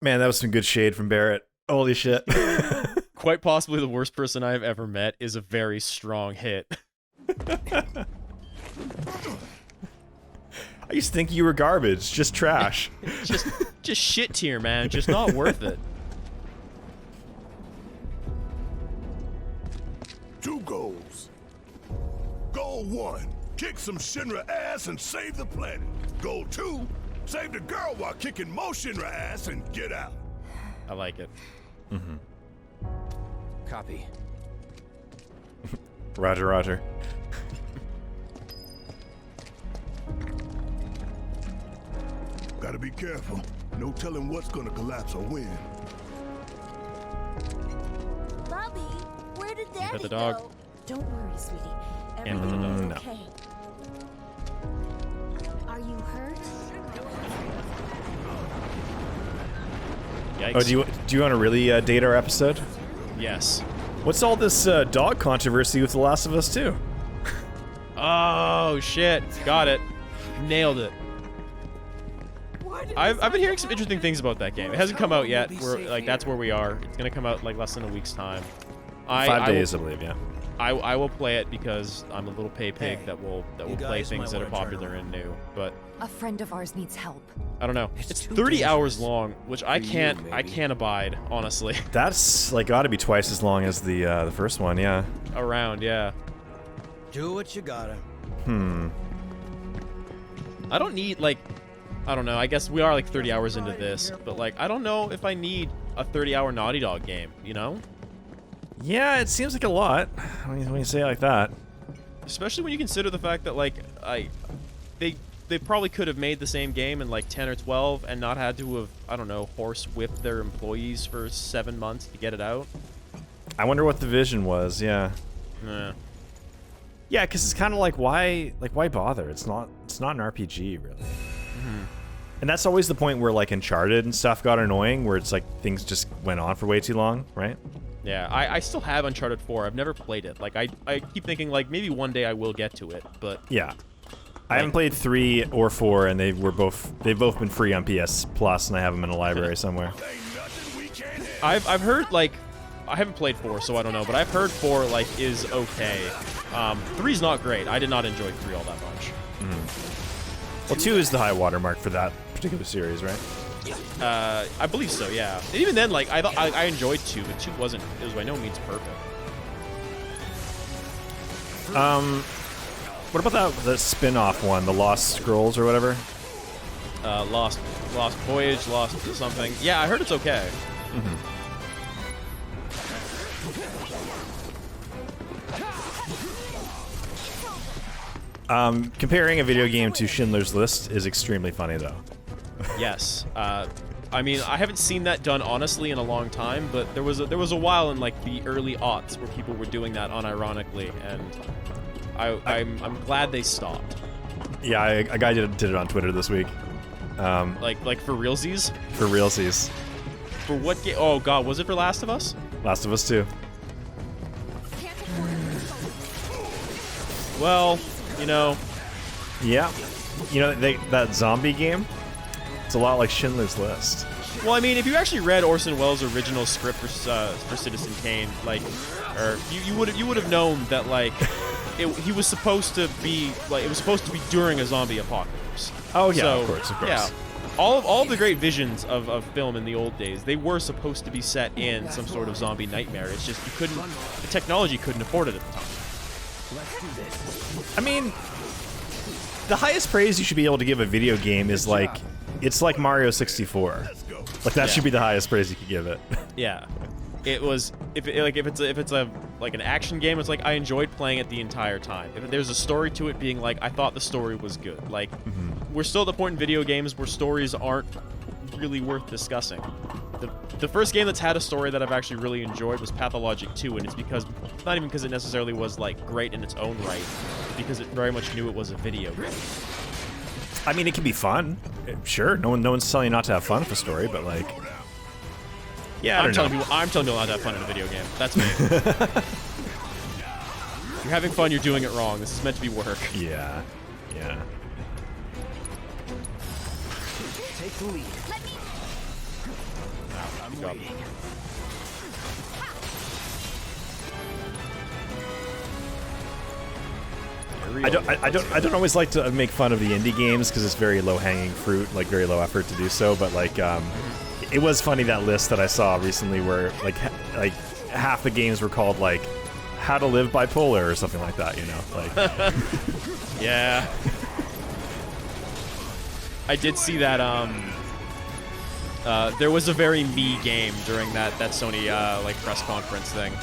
Man, that was some good shade from Barrett. Holy shit. Quite possibly the worst person I've ever met is a very strong hit. I used to think you were garbage, just trash. just shit tier, man. Just not worth it. 2 goals. Goal 1, kick some Shinra ass and save the planet. Goal 2, save the girl while kicking more Shinra ass and get out. I like it. Mm-hmm. Copy. Roger, roger. Gotta be careful. No telling what's gonna collapse or when. Bobby, where did Daddy pet the dog? go? Don't worry, sweetie. Can't pet the dog. Everything No. is okay. Are you hurt? Yikes. Oh, do you want to really date our episode? Yes. What's all this dog controversy with The Last of Us 2? Oh shit! Got it. Nailed it. I've been hearing some interesting things about that game. It hasn't come out yet. That's where we are. It's gonna come out in like less than a week's time. 5 days, I believe. Yeah. I will play it because I'm a little pay pig Hey, that will you play guys things might that are wanna turn popular and new. But A friend of ours needs help. I don't know. It's It's too 30 hours dangerous. long, which I For you, can't maybe. abide, honestly. That's like got to be twice as long as the first one. Yeah. Around, yeah. Do what you gotta. I don't need like, I don't know. I guess we are like 30 hours into this, but like I don't know if I need a 30-hour Naughty Dog game. You know? Yeah, it seems like a lot when you say it like that. Especially when you consider the fact that like they probably could have made the same game in like 10 or 12 and not had to have, I don't know, horse whipped their employees for 7 months to get it out. I wonder what the vision was. Yeah. Eh. Yeah, because it's kind of like why bother? It's not an RPG really. And that's always the point where like Uncharted and stuff got annoying, where it's like things just went on for way too long, right? Yeah, I still have Uncharted 4. I've never played it. Like I keep thinking like maybe one day I will get to it, but Yeah. I haven't played 3 or 4, and they've both been free on PS Plus, and I have them in a library somewhere. Ain't nothing we can't handle. I've heard like I haven't played 4, so I don't know, but I've heard 4 like is okay. 3's not great. I did not enjoy 3 all that much. Well, 2 is the high watermark for that particular series, right? I believe so, yeah. And even then, like I enjoyed 2, but 2 wasn't. It was by no means perfect. What about that spin-off one, the Lost Scrolls or whatever? Lost Voyage, Lost something. Yeah, I heard it's okay. Comparing a video game to Schindler's List is extremely funny, though. Yes. I mean, I haven't seen that done honestly in a long time, but there was a while in like the early aughts where people were doing that unironically, and I'm glad they stopped. Yeah, a guy did it on Twitter this week. Like for realsies? For realsies. For what game? Oh god, was it for Last of Us? Last of Us 2. Well, you know, Yeah. You know, that zombie game? It's a lot like Schindler's List. well, I mean, if you actually read Orson Welles' original script for Citizen Kane, like, or you would have known that like he was supposed to be like it was supposed to be during a zombie apocalypse. Oh, yeah, So, of course. Yeah, all of the great visions of film in the old days, they were supposed to be set in some sort of zombie nightmare. It's just the technology couldn't afford it at the time. I mean, the highest praise you should be able to give a video game is like, it's like Mario 64. Like that should be the highest praise you could give it. Yeah, it was. If it's an action game, it's like I enjoyed playing it the entire time. If there's a story to it, being like I thought the story was good. Like we're still at the point in video games where stories aren't really worth discussing. The first game that's had a story that I've actually really enjoyed was Pathologic 2, and it's because not even because it necessarily was like great in its own right, because it very much knew it was a video game. I mean, it can be fun. Sure, no one's telling you not to have fun with a story, but like, yeah, I'm telling people not to have fun in a video game. That's me. If you're having fun, you're doing it wrong. This is meant to be work. Yeah. Take the lead. Good job. I don't always like to make fun of the indie games because it's very low hanging fruit, like very low effort to do so. But like, it was funny that list that I saw recently where like half the games were called like How to Live Bipolar or something like that. You know, like. Yeah. I did see that. There was a very me game during that Sony like press conference thing.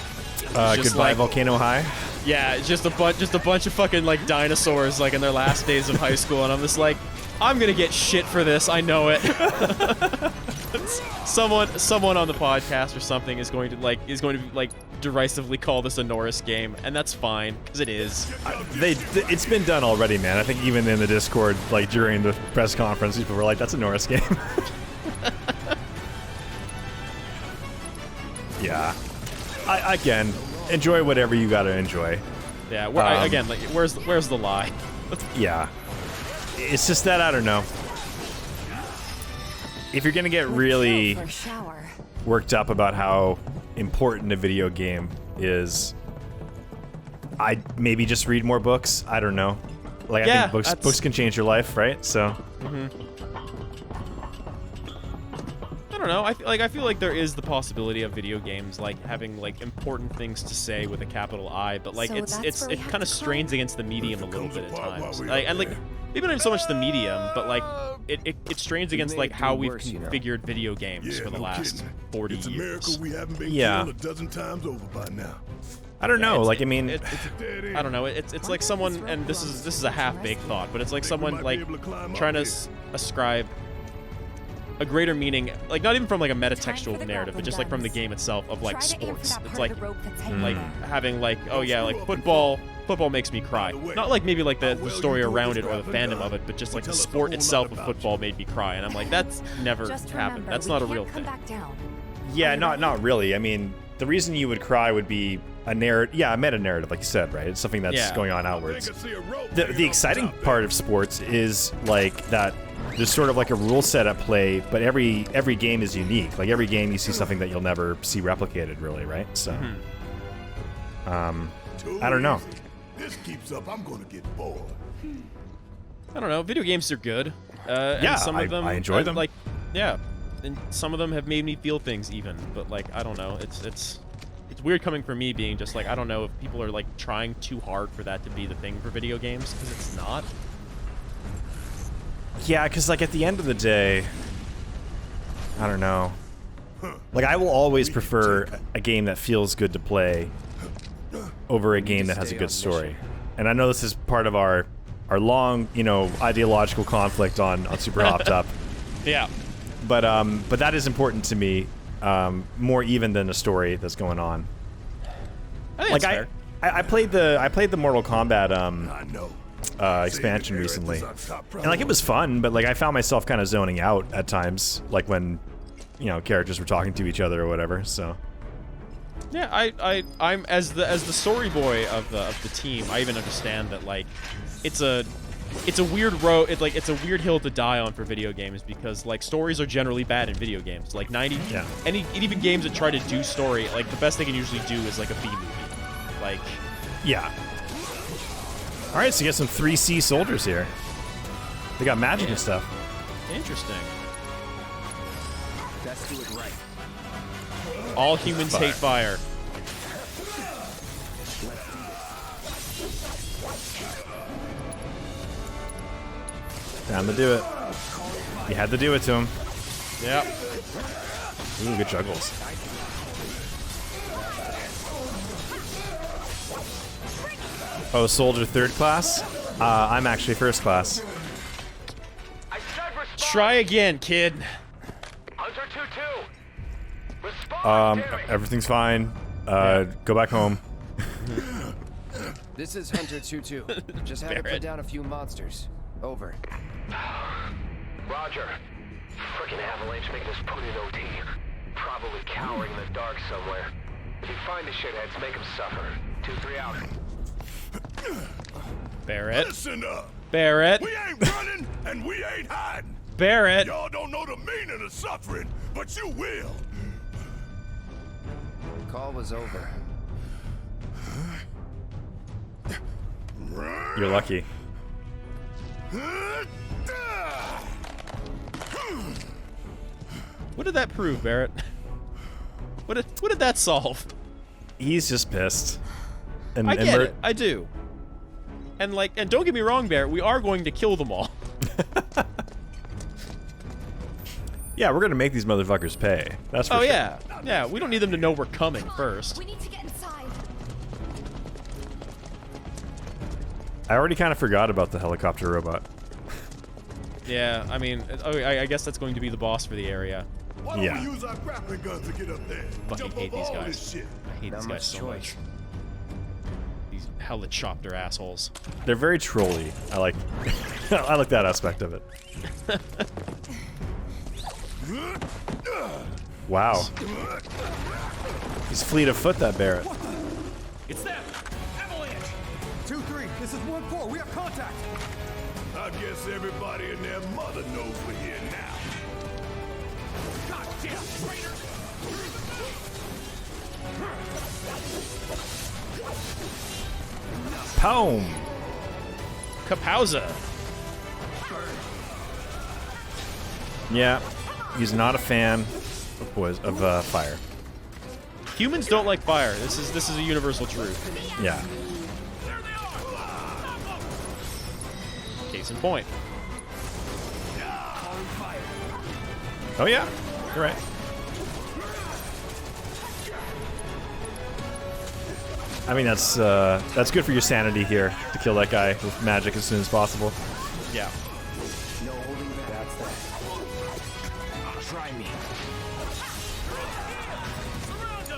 Goodbye, like, Volcano High. Yeah, it's just a bunch of fucking like dinosaurs like in their last days of high school, and I'm just like, I'm gonna get shit for this. I know it. someone on the podcast or something is going to derisively call this a Norris game, and that's fine because it is. It's been done already, man. I think even in the Discord, like during the press conference, people were like, "That's a Norris game." Yeah. Again, enjoy whatever you gotta enjoy. Yeah. Again, like, where's the lie? Yeah. It's just that I don't know. If you're gonna get really worked up about how important a video game is, I'd maybe just read more books. I don't know. Like, yeah, I think books can change your life, right? So. I don't know. I feel like there is the possibility of video games like having like important things to say with a capital I, but like So it kind of strains against the medium a little bit at times. Like, and like maybe not even so much the medium, but like it strains against like how we've configured video games for the last 40 it's years. a miracle we haven't been Yeah. killed a dozen times over by now. I don't know. Like, I mean, I don't know. It's like someone, and this is a half-baked thought, but it's like someone like trying to ascribe a greater meaning, like not even from like a metatextual narrative, but just like from the game itself of like sports. It's like having like, oh yeah, like football makes me cry. Not like maybe like the story around it or the fandom of it, but just like the sport itself of football made me cry, and I'm like, that's never happened. That's not a real thing. yeah, not really. I mean, the reason you would cry would be a narrative. Yeah, a meta narrative, like you said, right? It's something that's going on outwards. The exciting part of sports is like that. There's sort of like a rule set at play, but every game is unique. Like every game, you see something that you'll never see replicated, really, right? So, I don't know. This keeps up, I'm gonna get bored. I don't know. Video games are good. Yeah, and some of them, I enjoy them. Like, yeah, and some of them have made me feel things even. But like, I don't know. It's weird coming from me being just like, I don't know if people are like trying too hard for that to be the thing for video games, because it's not. Yeah, because like at the end of the day, I don't know. Like I will always prefer a game that feels good to play over a game that has a good story. And I know this is part of our long, ideological conflict on Super Hopped Up. Yeah. But that is important to me, more even than the story that's going on. I think that's fair. I played the Mortal Kombat I know. expansion recently, and like it was fun, but like I found myself kind of zoning out at times, like when characters were talking to each other or whatever. So yeah, I'm as the story boy of the team, I even understand that like it's a weird road. It's a weird hill to die on for video games, because like stories are generally bad in video games. Like even games that try to do story, like the best they can usually do is like a B movie. Like yeah. All right, so you got some 3C soldiers here. They got magic and stuff. Interesting. Let's do it right. All humans hate fire. Time to do it. You had to do it to him. Yep. Ooh, good juggles. Oh, soldier third class? I'm actually first class. Try again, kid. Hunter 2-2. Respond, Everything's fine. Go back home. This is Hunter 2-2. Just had to put down a few monsters. Over. Roger. Frickin' avalanche making us put in OT. Probably cowering in the dark somewhere. If you find the shitheads, make them suffer. 2-3 out. Barrett. Listen up. Barrett. We ain't running and we ain't hiding. Barrett. Y'all don't know the meaning of suffering, but you will. Call was over. You're lucky. What did that prove, Barrett? What did that solve? He's just pissed. And, I get it. I do. And don't get me wrong, Barrett. We are going to kill them all. Yeah, we're gonna make these motherfuckers pay. That's for sure. Oh yeah, yeah. We don't need them to know we're coming first. We need to get inside. I already kind of forgot about the helicopter robot. Yeah, I mean, I guess that's going to be the boss for the area. Why don't Yeah. we use our grappling guns to get up there? Fucking Jump hate over these all guys. this shit. I hate Not these much guys so choice. much. These helicopter assholes. They're very trolly. I like I like that aspect of it. Wow. He's fleet of foot, that Barrett. It's them! Avalanche! 2-3, this is 1-4, we have contact! I guess everybody and their mother knows we're here now. God damn traitor! Poem. Kapowza. Yeah, he's not a fan of fire. Humans don't like fire. This is a universal truth. Yeah. Case in point. Oh yeah, you're right. I mean that's good for your sanity here to kill that guy with magic as soon as possible. Yeah. No holding back. That's that. Try me.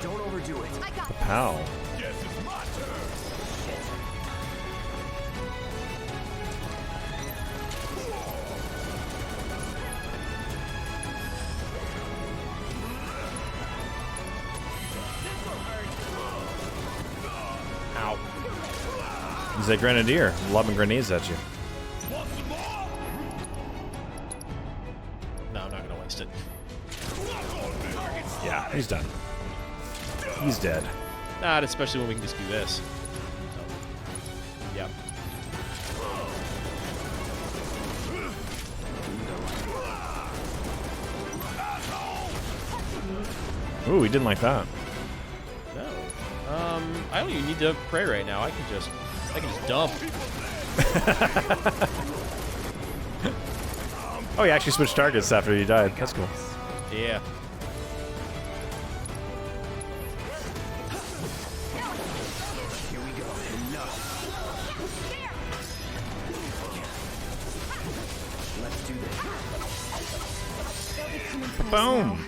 Don't overdo it. I got Pow. Guess it's my turn. Ow. He's a grenadier, lobbing grenades at you. Want some more? No, I'm not gonna waste it. Yeah, he's done. He's dead. Not especially when we can just do this. So, yep. Ooh, he didn't like that. No. I don't even need to pray right now. I can just dump. Oh, he actually switched targets after he died. That's cool. Yeah. Here we go. Enough. Let's do this. Boom.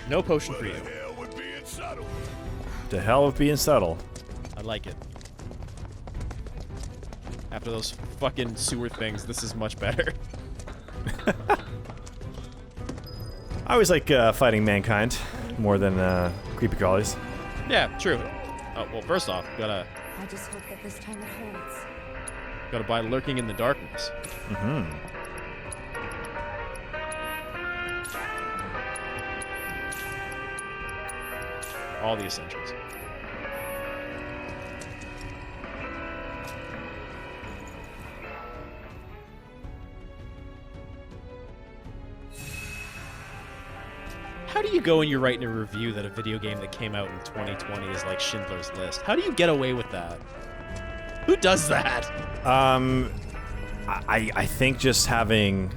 No potion for you. Hell with being subtle. To hell with being subtle. I like it. After those fucking sewer things, this is much better. I always like fighting mankind more than creepy crawlies. Yeah, true. Oh, well, first off, I just hope that this time it holds. gotta buy Lurking in the Darkness. Mm-hmm. All the essentials. How do you go and you're writing a review that a video game that came out in 2020 is like Schindler's List? How do you get away with that? Who does that? I think just having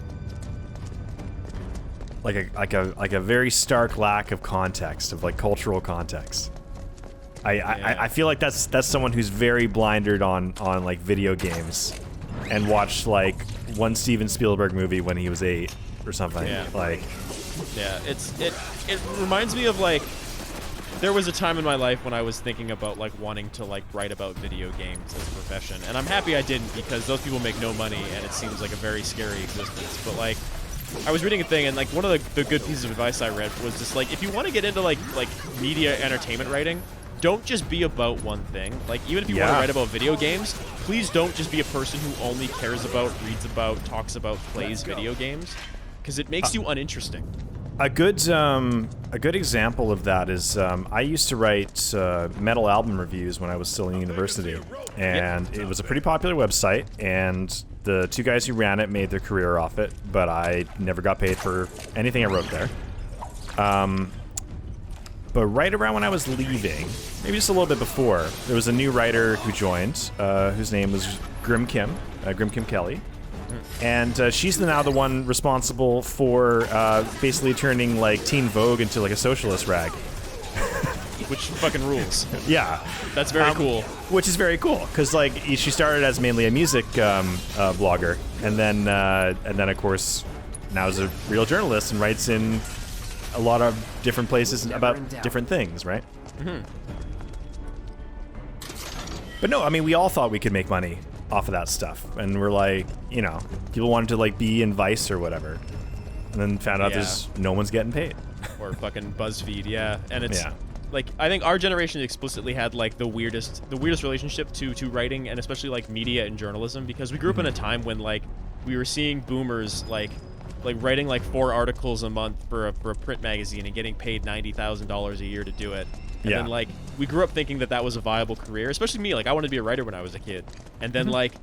like a very stark lack of context, of like cultural context. I feel like that's someone who's very blinded on like video games and watched like one Steven Spielberg movie when he was 8 or something. Yeah. Like Yeah, it reminds me of like there was a time in my life when I was thinking about like wanting to like write about video games as a profession, and I'm happy I didn't because those people make no money and it seems like a very scary existence. But like I was reading a thing and like one of the good pieces of advice I read was just like if you want to get into like media entertainment writing, don't just be about one thing. Like even if you want to write about video games, please don't just be a person who only cares about, reads about, talks about, plays video games. because it makes you uninteresting. A good example of that is I used to write metal album reviews when I was still in university, and it was a pretty popular website, and the two guys who ran it made their career off it, but I never got paid for anything I wrote there. But right around when I was leaving, maybe just a little bit before, there was a new writer who joined, whose name was Grim Kim Kelly. And she's now the one responsible for basically turning like Teen Vogue into like a socialist rag. Which fucking rules. Yeah, That's very cool. Which is very cool because like she started as mainly a music blogger, and then of course now is a real journalist and writes in a lot of different places about different things, right? But no, I mean we all thought we could make money off of that stuff, and we're like, you know, people wanted to like be in Vice or whatever, and then found out there's no one's getting paid. Or fucking BuzzFeed, yeah. And it's like I think our generation explicitly had like the weirdest relationship to writing, and especially like media and journalism, because we grew up in a time when like we were seeing boomers like writing like 4 articles a month for a print magazine and getting paid $90,000 a year to do it. And then, like, we grew up thinking that was a viable career, especially me. Like, I wanted to be a writer when I was a kid. And then, like,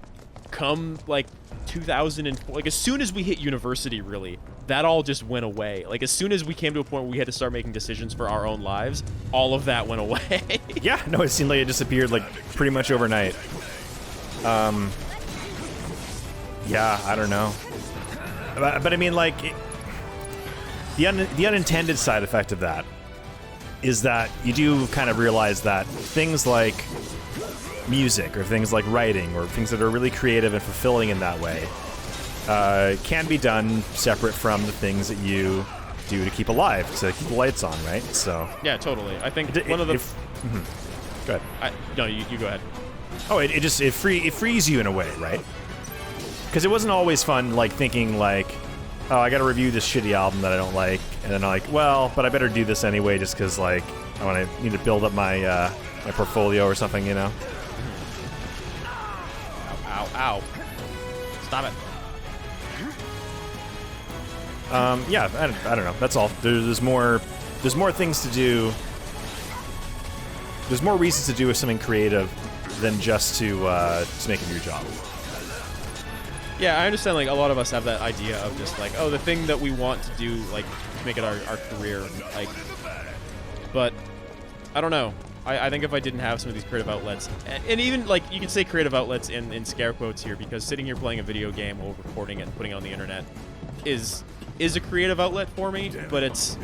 come, like, 2004, like, as soon as we hit university, really, that all just went away. Like, as soon as we came to a point where we had to start making decisions for our own lives, all of that went away. Yeah, no, it seemed like it disappeared, like, pretty much overnight. Yeah, I don't know. But I mean, like, the unintended side effect of that is that you do kind of realize that things like music or things like writing or things that are really creative and fulfilling in that way can be done separate from the things that you do to keep alive, to keep the lights on, right? So yeah, totally. I think one of the... Go ahead. No, you go ahead. Oh, it frees you in a way, right? Because it wasn't always fun, like, thinking, like, oh, I gotta review this shitty album that I don't like, and then I'm like, well, but I better do this anyway just because, like, need to build up my my portfolio or something, you know? Ow, ow. Stop it. Yeah, I don't know. That's all. There's more things to do. There's more reasons to do something creative than just to make a new job. Yeah, I understand, like, a lot of us have that idea of just, like, oh, the thing that we want to do, like, to make it our career, like, but, I don't know. I think if I didn't have some of these creative outlets, and even, like, you can say creative outlets in scare quotes here, because sitting here playing a video game or recording it and putting it on the internet is a creative outlet for me, but it's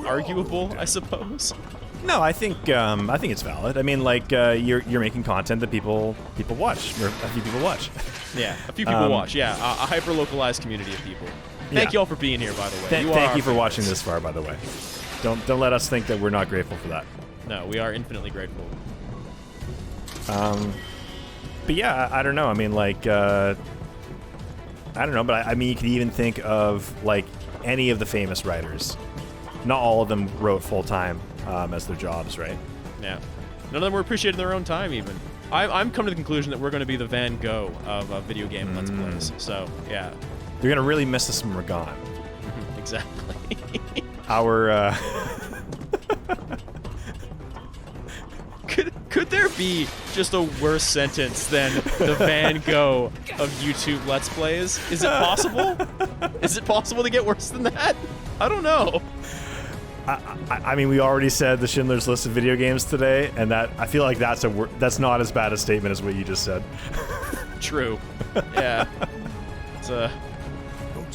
arguable, I suppose. No, I think it's valid. I mean, like, you're making content that people watch, or a few people watch. Yeah, a few people watch. Yeah, a hyper-localized community of people. Thank you all for being here, by the way. Thank you for watching this far, by the way. Don't let us think that we're not grateful for that. No, we are infinitely grateful. But yeah, I don't know. I mean, like, I don't know, but I mean, you could even think of like any of the famous writers. Not all of them wrote full-time as their jobs, right? Yeah. None of them were appreciated in their own time, even. I'm coming to the conclusion that we're going to be the Van Gogh of video game Let's Plays. So, yeah. You're going to really miss us when we're gone. Exactly. Our, Could there be just a worse sentence than the Van Gogh of YouTube Let's Plays? Is it possible? Is it possible to get worse than that? I don't know. I mean, we already said the Schindler's List of video games today, and that I feel like that's not as bad a statement as what you just said. True. Yeah. It's Don't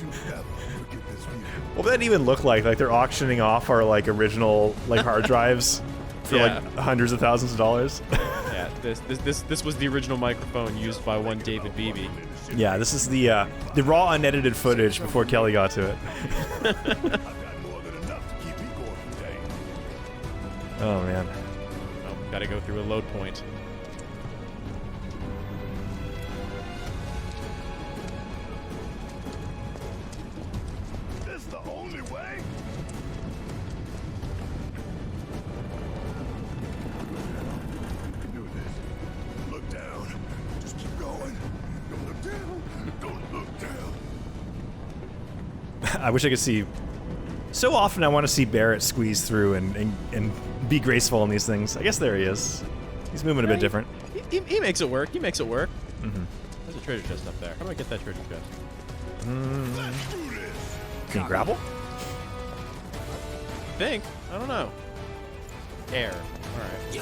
you ever forget this view. What would that even look like? Like they're auctioning off our like original like hard drives for like hundreds of thousands of dollars. Yeah. This was the original microphone used by one David Beebe. Yeah. This is the raw unedited footage before Kelly got to it. Oh man. Oh, gotta go through a load point. This the only way? You can do this. Look down. Just keep going. Don't look down. Don't look down. I wish I could see. So often I want to see Barrett squeeze through and be graceful in these things. I guess there he is. He's moving a bit different. He makes it work. He makes it work. Mm-hmm. There's a treasure chest up there. How do I get that treasure chest? Can you grapple? I think. I don't know. Air. All right.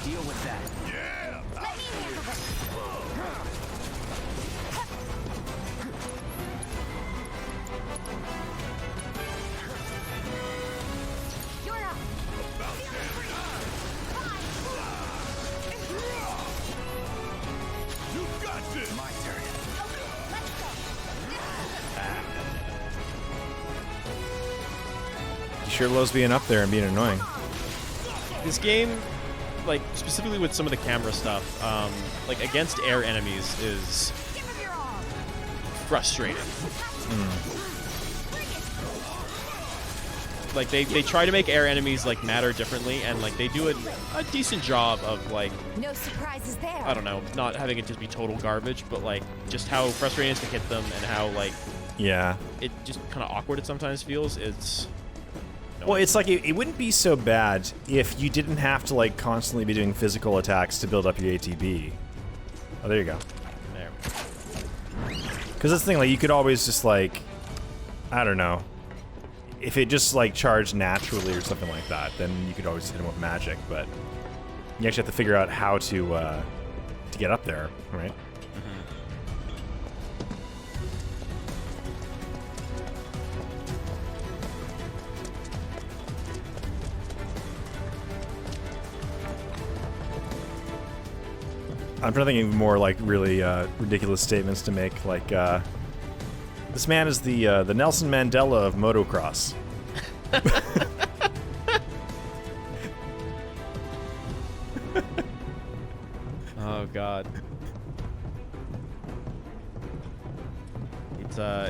Deal with that. Yeah! Let me handle this. You're up. You got this! My turn. Let's go. He sure loves being up there and being annoying. This game, like specifically with some of the camera stuff, like against air enemies is Give him your all. frustrating. Like they try to make air enemies like matter differently, and like they do a decent job of like, No surprises there. I don't know, not having it just be total garbage, but like just how frustrating it is to hit them and how like Yeah. it just kind of awkward it sometimes feels. It's Well, it's like it wouldn't be so bad if you didn't have to like constantly be doing physical attacks to build up your ATB. Oh, there you go. there. Because that's the thing, like you could always just like, I don't know, if it just like charged naturally or something like that, then you could always hit him with magic. But you actually have to figure out how to get up there, right? I'm trying to think of more like really ridiculous statements to make, like this man is the Nelson Mandela of motocross. Oh God.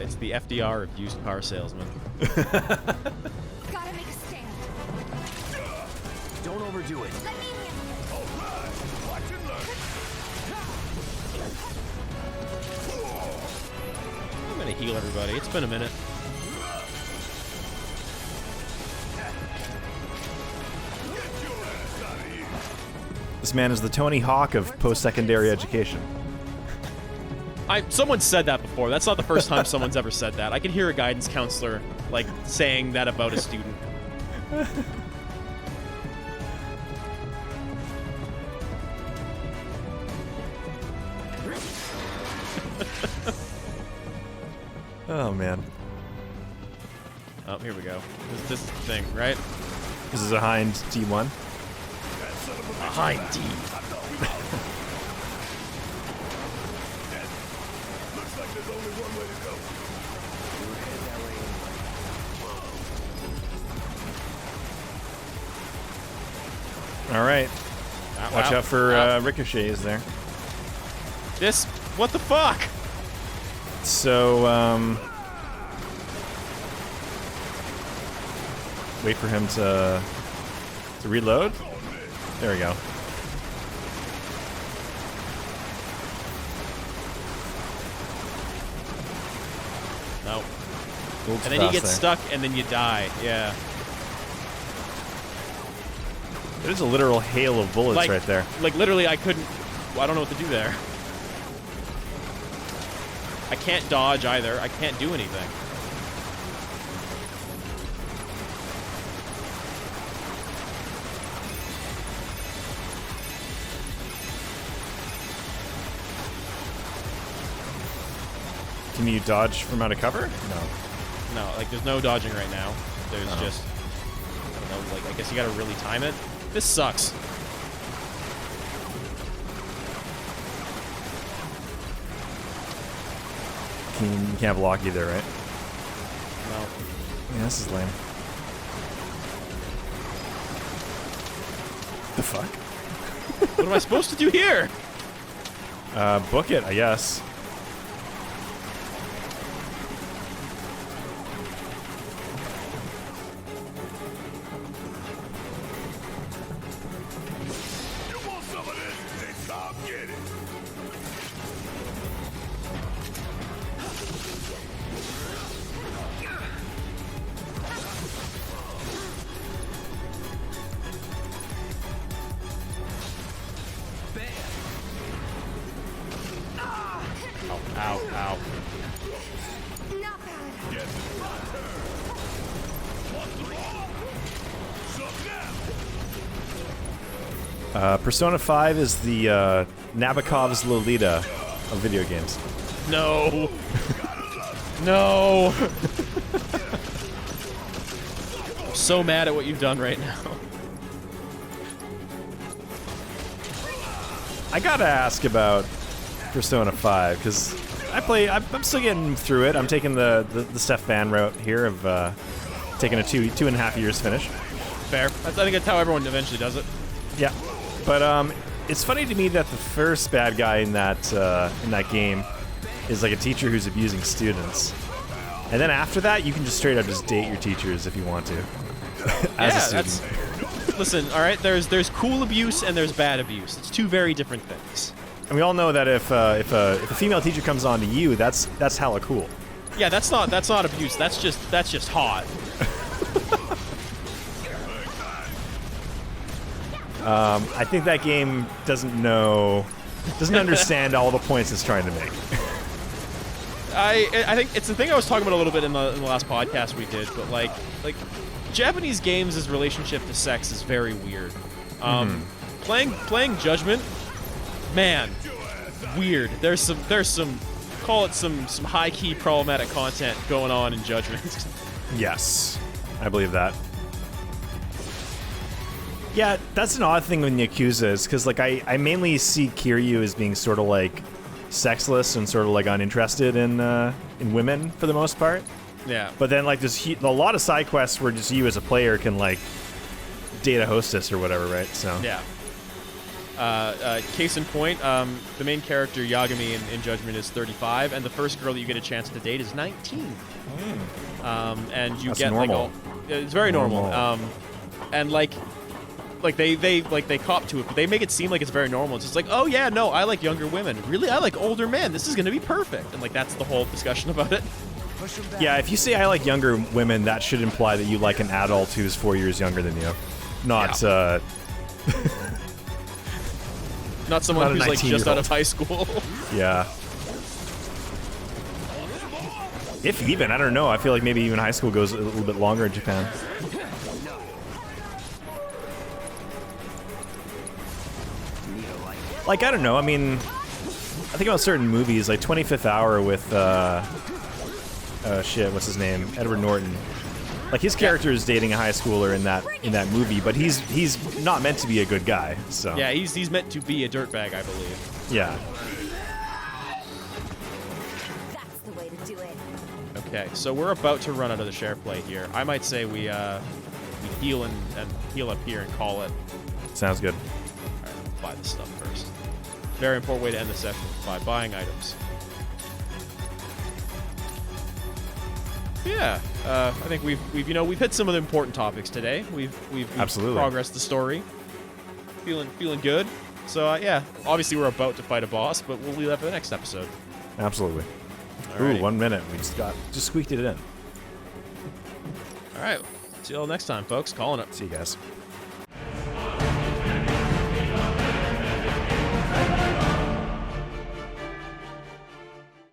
It's the FDR of used car salesman. Gotta make a stand. Don't overdo it. Let me handle this. All right! Watch and learn! I'm gonna heal everybody. It's been a minute. Get your ass out of here! This man is the Tony Hawk of post-secondary education. Someone said that before. That's not the first time someone's ever said that. I can hear a guidance counselor like saying that about a student. Oh man, Oh, here we go. This is the thing, right? this is behind T1. Behind D. Looks like there's only one way to go. All right, Wow, watch wow. out for Wow. ricochets there. This. What the fuck? So wait for him to reload. There we go. No. Gold's And then you fast get there. stuck, and then you die. Yeah. There's a literal hail of bullets Like, right there. Like literally, I couldn't. I don't know what to do there. I can't dodge either. I can't do anything. Can you dodge from out of cover? No. No, like there's no dodging right now. There's just, I don't know, like I guess you gotta really time it. This sucks. You can't block either, right? No. Yeah, this is lame. The fuck? What am I supposed to do here? Book it, I guess. Persona 5 is the Nabokov's Lolita of video games. No. No. I'm so mad at what you've done right now. I gotta ask about Persona 5 because I'm still getting through it. I'm taking the Steph Van route here of taking a 2.5 years finish. Fair. I think that's how everyone eventually does it. Yeah, but it's funny to me that the first bad guy in that game is like a teacher who's abusing students, and then after that you can just straight up just date your teachers if you want to. As a student. Listen, all right. There's cool abuse and there's bad abuse. It's two very different things. And we all know that if a female teacher comes on to you, that's hella cool. Yeah, that's not abuse. That's just hot. I think that game doesn't understand all the points it's trying to make. I think it's the thing I was talking about a little bit in the last podcast we did, but like Japanese games' relationship to sex is very weird. Playing Judgment, man, weird. There's some call it some high key problematic content going on in Judgment. Yes, I believe that. Yeah, that's an odd thing with Yakuza is because like I mainly see Kiryu as being sort of like sexless and sort of like uninterested in women for the most part. Yeah. But then like there's a lot of side quests where just you as a player can like date a hostess or whatever, right? So yeah. Case in point, the main character Yagami in Judgment is 35, and the first girl that you get a chance to date is 19. And you That's get normal. like it's very normal. And like they cop to it, but they make it seem like it's very normal. It's just like, oh yeah, no, I like younger women. Really, I like older men. This is gonna be perfect. And like that's the whole discussion about it. yeah, if you say I like younger women, that should imply that you like an adult who's 4 years younger than you, not not someone not a who's like just 19-year-old. out of high school. Yeah. If even, I don't know. I feel like maybe even high school goes a little bit longer in Japan. Like, I don't know. I mean, I think about certain movies, like 25th Hour with, shit, what's his name? Edward Norton. Like, his character is dating a high schooler in that movie, but he's not meant to be a good guy, so. Yeah, he's meant to be a dirtbag, I believe. Yeah. That's the way to do it. Okay, so we're about to run out of the share play here. I might say we heal and heal up here and call it. Sounds good. All right, buy this stuff first. Very important way to end the session by buying items. Yeah, I think we've hit some of the important topics today. We've Absolutely progressed the story. Feeling good. So yeah, obviously we're about to fight a boss, but we'll leave that for the next episode. Absolutely. Alrighty. Ooh, 1 minute. We just squeaked it in. All right. See you all next time, folks. Calling it. See you guys.